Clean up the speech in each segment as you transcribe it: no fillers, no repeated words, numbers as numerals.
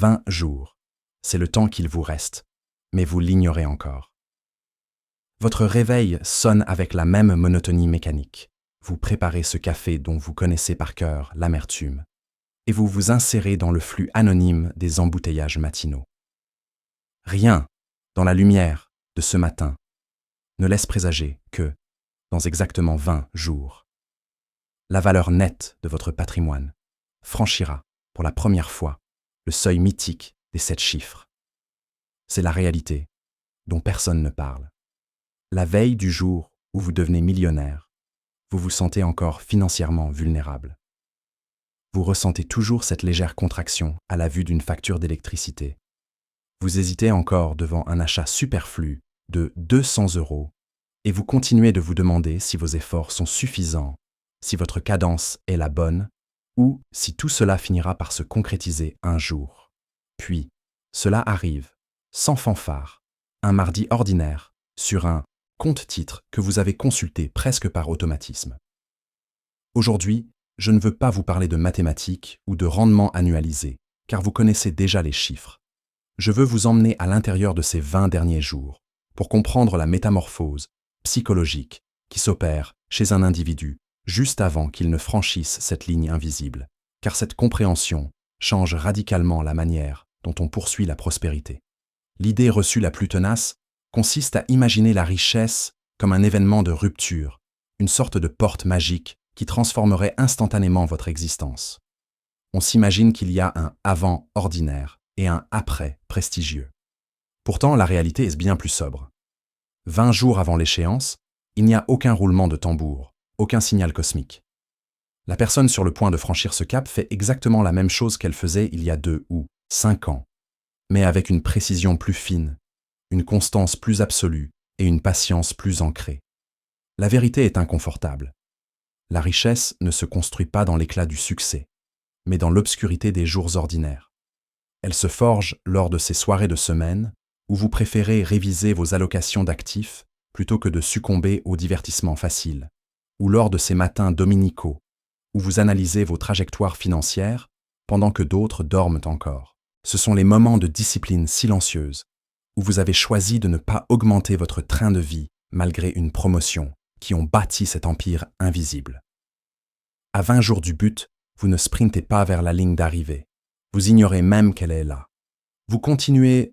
20 jours. C'est le temps qu'il vous reste, mais vous l'ignorez encore. Votre réveil sonne avec la même monotonie mécanique. Vous préparez ce café dont vous connaissez par cœur l'amertume, et vous vous insérez dans le flux anonyme des embouteillages matinaux. Rien, dans la lumière de ce matin, ne laisse présager que, dans exactement 20 jours, la valeur nette de votre patrimoine franchira, pour la première fois, le seuil mythique des 7 chiffres. C'est la réalité dont personne ne parle. La veille du jour où vous devenez millionnaire, vous vous sentez encore financièrement vulnérable. Vous ressentez toujours cette légère contraction à la vue d'une facture d'électricité. Vous hésitez encore devant un achat superflu de 200 € et vous continuez de vous demander si vos efforts sont suffisants, si votre cadence est la bonne ou si tout cela finira par se concrétiser un jour. Puis, cela arrive, sans fanfare, un mardi ordinaire, sur un compte-titres que vous avez consulté presque par automatisme. Aujourd'hui, je ne veux pas vous parler de mathématiques ou de rendement annualisé, car vous connaissez déjà les chiffres. Je veux vous emmener à l'intérieur de ces 20 derniers jours pour comprendre la métamorphose psychologique qui s'opère chez un individu juste avant qu'il ne franchisse cette ligne invisible, car cette compréhension change radicalement la manière dont on poursuit la prospérité. L'idée reçue la plus tenace consiste à imaginer la richesse comme un événement de rupture, une sorte de porte magique qui transformerait instantanément votre existence. On s'imagine qu'il y a un avant ordinaire et un après prestigieux. Pourtant, la réalité est bien plus sobre. 20 jours avant l'échéance, il n'y a aucun roulement de tambour, aucun signal cosmique. La personne sur le point de franchir ce cap fait exactement la même chose qu'elle faisait il y a 2 ou 5 ans, mais avec une précision plus fine, une constance plus absolue et une patience plus ancrée. La vérité est inconfortable. La richesse ne se construit pas dans l'éclat du succès, mais dans l'obscurité des jours ordinaires. Elle se forge lors de ces soirées de semaine où vous préférez réviser vos allocations d'actifs plutôt que de succomber aux divertissements faciles, ou lors de ces matins dominicaux où vous analysez vos trajectoires financières pendant que d'autres dorment encore. Ce sont les moments de discipline silencieuse où vous avez choisi de ne pas augmenter votre train de vie malgré une promotion qui ont bâti cet empire invisible. À 20 jours du but, vous ne sprintez pas vers la ligne d'arrivée. Vous ignorez même qu'elle est là. Vous continuez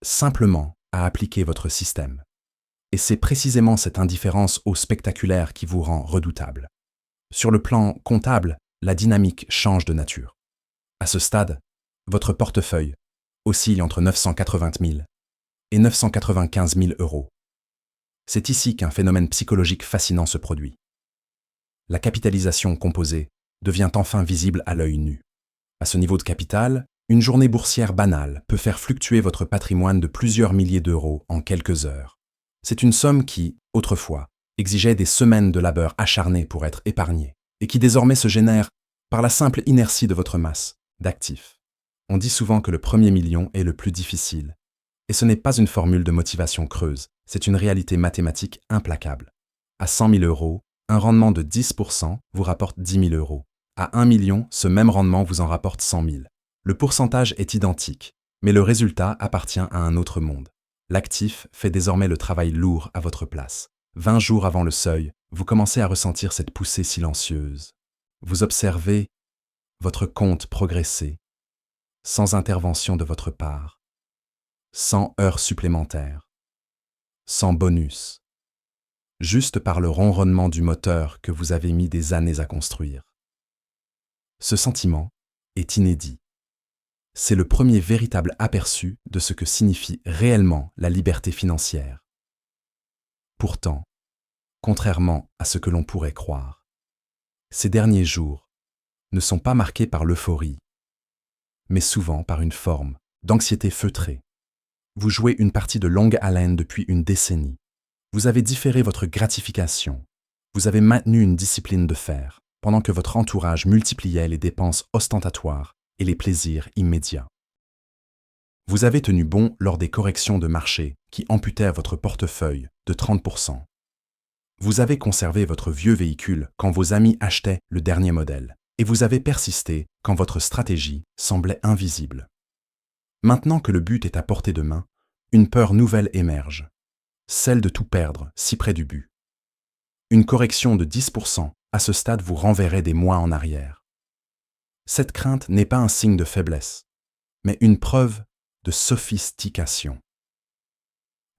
simplement à appliquer votre système. Et c'est précisément cette indifférence au spectaculaire qui vous rend redoutable. Sur le plan comptable, la dynamique change de nature. À ce stade, votre portefeuille oscille entre 980 000 et 995 000 €. C'est ici qu'un phénomène psychologique fascinant se produit. La capitalisation composée devient enfin visible à l'œil nu. À ce niveau de capital, une journée boursière banale peut faire fluctuer votre patrimoine de plusieurs milliers d'euros en quelques heures. C'est une somme qui, autrefois, exigeait des semaines de labeur acharné pour être épargnée et qui désormais se génère par la simple inertie de votre masse d'actifs. On dit souvent que le premier million est le plus difficile. Et ce n'est pas une formule de motivation creuse, c'est une réalité mathématique implacable. À 100 000 €, un rendement de 10% vous rapporte 10 000 €. À 1 million, ce même rendement vous en rapporte 100 000. Le pourcentage est identique, mais le résultat appartient à un autre monde. L'actif fait désormais le travail lourd à votre place. 20 jours avant le seuil, vous commencez à ressentir cette poussée silencieuse. Vous observez votre compte progresser, sans intervention de votre part, sans heures supplémentaires, sans bonus, juste par le ronronnement du moteur que vous avez mis des années à construire. Ce sentiment est inédit. C'est le premier véritable aperçu de ce que signifie réellement la liberté financière. Pourtant, contrairement à ce que l'on pourrait croire, ces derniers jours ne sont pas marqués par l'euphorie, mais souvent par une forme d'anxiété feutrée. Vous jouez une partie de longue haleine depuis une décennie. Vous avez différé votre gratification. Vous avez maintenu une discipline de fer, pendant que votre entourage multipliait les dépenses ostentatoires et les plaisirs immédiats. Vous avez tenu bon lors des corrections de marché qui amputaient votre portefeuille de 30%. Vous avez conservé votre vieux véhicule quand vos amis achetaient le dernier modèle, et vous avez persisté quand votre stratégie semblait invisible. Maintenant que le but est à portée de main, une peur nouvelle émerge, celle de tout perdre si près du but. Une correction de 10% à ce stade vous renverrait des mois en arrière. Cette crainte n'est pas un signe de faiblesse, mais une preuve de sophistication.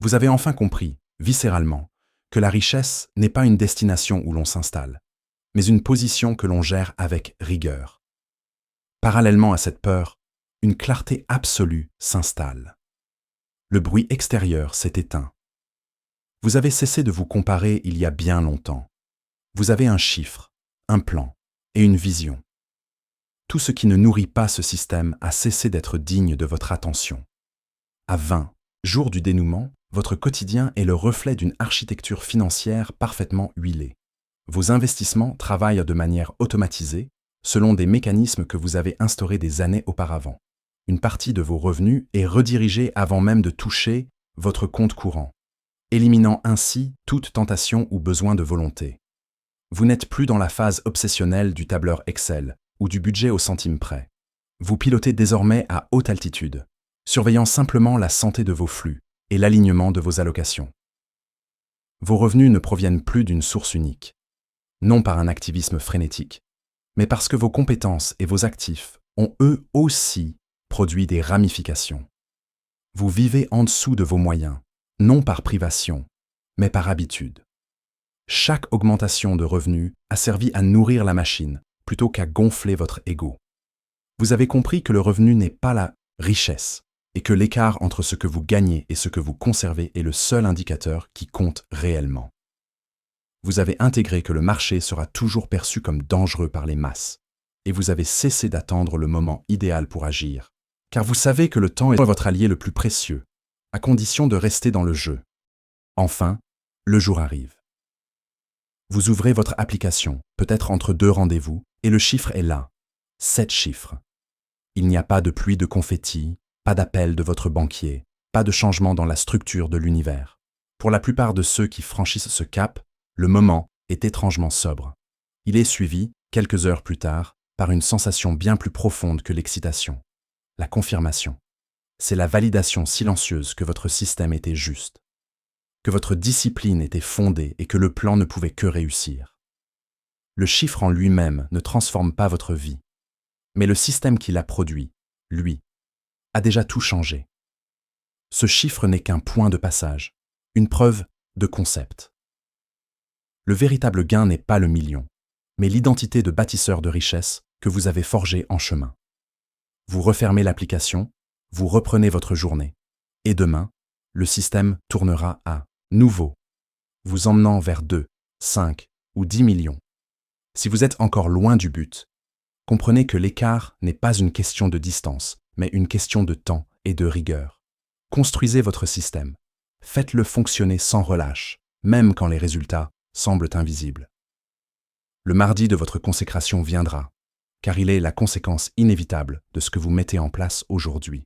Vous avez enfin compris, viscéralement, que la richesse n'est pas une destination où l'on s'installe, mais une position que l'on gère avec rigueur. Parallèlement à cette peur, une clarté absolue s'installe. Le bruit extérieur s'est éteint. Vous avez cessé de vous comparer il y a bien longtemps. Vous avez un chiffre, un plan et une vision. Tout ce qui ne nourrit pas ce système a cessé d'être digne de votre attention. À 20 jours du dénouement, votre quotidien est le reflet d'une architecture financière parfaitement huilée. Vos investissements travaillent de manière automatisée, selon des mécanismes que vous avez instaurés des années auparavant. Une partie de vos revenus est redirigée avant même de toucher votre compte courant, éliminant ainsi toute tentation ou besoin de volonté. Vous n'êtes plus dans la phase obsessionnelle du tableur Excel ou du budget au centime près. Vous pilotez désormais à haute altitude, surveillant simplement la santé de vos flux et l'alignement de vos allocations. Vos revenus ne proviennent plus d'une source unique, non par un activisme frénétique, mais parce que vos compétences et vos actifs ont eux aussi produit des ramifications. Vous vivez en dessous de vos moyens, non par privation, mais par habitude. Chaque augmentation de revenus a servi à nourrir la machine plutôt qu'à gonfler votre ego. Vous avez compris que le revenu n'est pas la richesse et que l'écart entre ce que vous gagnez et ce que vous conservez est le seul indicateur qui compte réellement. Vous avez intégré que le marché sera toujours perçu comme dangereux par les masses et vous avez cessé d'attendre le moment idéal pour agir, car vous savez que le temps est votre allié le plus précieux, à condition de rester dans le jeu. Enfin, le jour arrive. Vous ouvrez votre application, peut-être entre 2 rendez-vous, et le chiffre est là, 7 chiffres. Il n'y a pas de pluie de confettis, pas d'appel de votre banquier, pas de changement dans la structure de l'univers. Pour la plupart de ceux qui franchissent ce cap, le moment est étrangement sobre. Il est suivi, quelques heures plus tard, par une sensation bien plus profonde que l'excitation. La confirmation. C'est la validation silencieuse que votre système était juste, que votre discipline était fondée et que le plan ne pouvait que réussir. Le chiffre en lui-même ne transforme pas votre vie, mais le système qui l'a produit, lui, a déjà tout changé. Ce chiffre n'est qu'un point de passage, une preuve de concept. Le véritable gain n'est pas le million, mais l'identité de bâtisseur de richesse que vous avez forgée en chemin. Vous refermez l'application, vous reprenez votre journée, et demain, le système tournera à nouveau, vous emmenant vers 2, 5 ou 10 millions. Si vous êtes encore loin du but, comprenez que l'écart n'est pas une question de distance, mais une question de temps et de rigueur. Construisez votre système. Faites-le fonctionner sans relâche, même quand les résultats semblent invisibles. Le mardi de votre consécration viendra, car il est la conséquence inévitable de ce que vous mettez en place aujourd'hui.